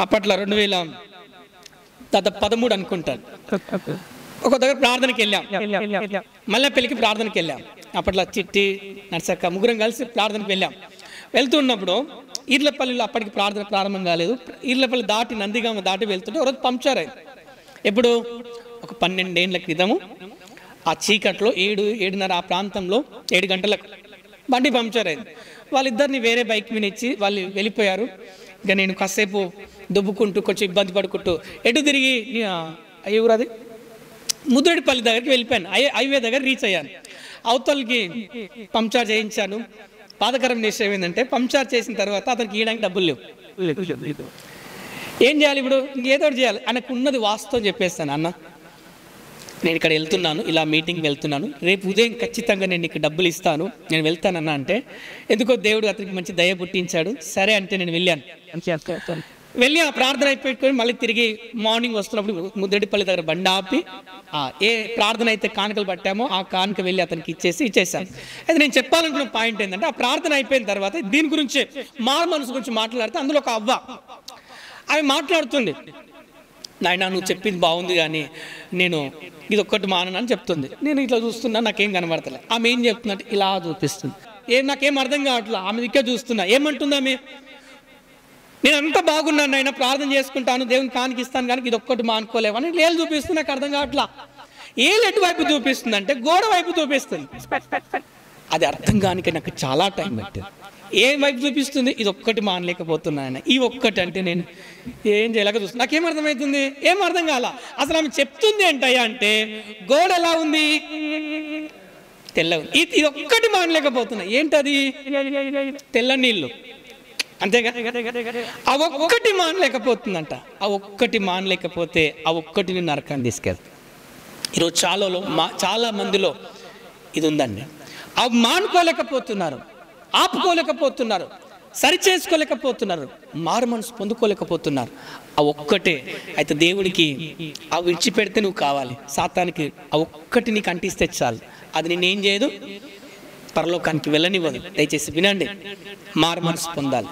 అప్పట్లో 2013 అనుకుంటాను. ఒక దగ్గర ప్రార్థనకి వెళ్ళాం, మల్లెపల్లికి ప్రార్థనకి వెళ్ళాం. అప్పట్లో చిట్టి నర్సక్క ముగ్గురం కలిసి ప్రార్థనకి వెళ్ళాం. వెళ్తున్నప్పుడు ఈర్లపల్లిలో అప్పటికి ప్రార్థన ప్రారంభం కాలేదు. ఈర్లపల్లి దాటి నందిగామ దాటి వెళ్తుంటే ఒకరోజు పంక్చర్ అయింది. ఎప్పుడు? ఒక 12 ఏళ్ల క్రితము ఆ చీకట్లో 7:30 ఆ ప్రాంతంలో 7 గంటలకు బండి పంక్చర్ అయింది. వాళ్ళిద్దరిని వేరే బైక్ మీద ఇచ్చి వాళ్ళు వెళ్ళిపోయారు. ఇక నేను కాసేపు దుబ్బుకుంటూ కొంచెం ఇబ్బంది పడుకుంటూ ఎటు తిరిగి ఊరది ముద్రేడిపల్లి దగ్గరికి వెళ్ళిపోయాను. హైవే దగ్గర రీచ్ అయ్యాను. అవతలకి పంక్చర్ చేయించాను. బాధకరం విషయం ఏంటంటే పంక్చర్ చేసిన తర్వాత అతనికి ఇవ్వడానికి డబ్బులు లేవు. ఏం చేయాలి ఇప్పుడు? ఏదో చేయాలి. ఆయనకు ఉన్నది వాస్తవం చెప్పేస్తాను. అన్న, నేను ఇక్కడ వెళ్తున్నాను, ఇలా మీటింగ్కి వెళ్తున్నాను, రేపు ఉదయం ఖచ్చితంగా నేను నీకు డబ్బులు ఇస్తాను, నేను వెళ్తానన్నా అంటే ఎందుకో దేవుడు అతనికి మంచి దయ పుట్టించాడు. సరే అంటే నేను వెళ్ళాను. వెళ్ళి ఆ ప్రార్థన అయిపోయి మళ్ళీ తిరిగి మార్నింగ్ వస్తున్నప్పుడు ముద్రెడ్డిపల్లి దగ్గర బండి ఆపి ఏ ప్రార్థన అయితే కానుకలు పట్టామో ఆ కానుక వెళ్ళి అతనికి ఇచ్చేసాను. అయితే నేను చెప్పాలనుకున్న పాయింట్ ఏంటంటే, ఆ ప్రార్థన అయిపోయిన తర్వాత దీని గురించి మారు మనసు గురించి మాట్లాడితే అందులో ఒక అవ్వ ఆమె మాట్లాడుతుంది. నాయన, నువ్వు చెప్పింది బాగుంది కానీ నేను ఇది ఒక్కటి మానని చెప్తుంది. నేను ఇట్లా చూస్తున్నా, నాకేం కనబడతలే. ఆమె ఏం చెప్తుందంటే ఇలా చూపిస్తుంది. నాకేం అర్థం కావట్లా. ఆమె దిక్కే చూస్తున్నా. ఏమంటుంది ఆమె? నేను అంతా బాగున్నాను, అయినా ప్రార్థన చేసుకుంటాను, దేవుని కానికి ఇస్తాను, కానీ ఇది ఒక్కటి మానుకోలేవని ఏళ్ళు చూపిస్తుంది. నాకు అర్థం కావట్లా. ఏళ్ళు ఎటువైపు చూపిస్తుంది అంటే గోడ వైపు చూపిస్తుంది. అది అర్థం కానికి నాకు చాలా టైం పట్టింది. ఏ వైపు చూపిస్తుంది? ఇది ఒక్కటి మానలేకపోతున్నాను. ఈ ఒక్కటి అంటే నేను ఏం చేయలేక చూస్తున్నా. నాకేం అర్థమవుతుంది? ఏం అర్థం కాల. అసలు ఆమె చెప్తుంది ఏంటయ్యా అంటే, గోడ ఎలా ఉంది? తెల్ల ఉంది. ఇది ఒక్కటి మానలేకపోతున్నా. ఏంటది? తెల్ల నీళ్ళు. అంతేగా? ఆ ఒక్కటి మానలేకపోతుందంట. ఆ ఒక్కటి మానలేకపోతే ఆ ఒక్కటిని నరకాన్ని తీసుకెళ్తాం. ఈరోజు చాలా మందిలో ఇది ఉందండి. అవి మానుకోలేకపోతున్నారు, ఆపుకోలేకపోతున్నారు, సరి చేసుకోలేకపోతున్నారు, మారు మనసు పొందుకోలేకపోతున్నారు. ఆ ఒక్కటే. అయితే దేవుడికి ఆ విడిచిపెడితే నువ్వు కావాలి, సాతానికి ఆ ఒక్కటి నీకు అంటిస్తే చాలు. అది నేనేం చేయదు, పరలోకానికి వెళ్ళనివ్వదు. దయచేసి వినండి, మారు మనసు పొందాలి.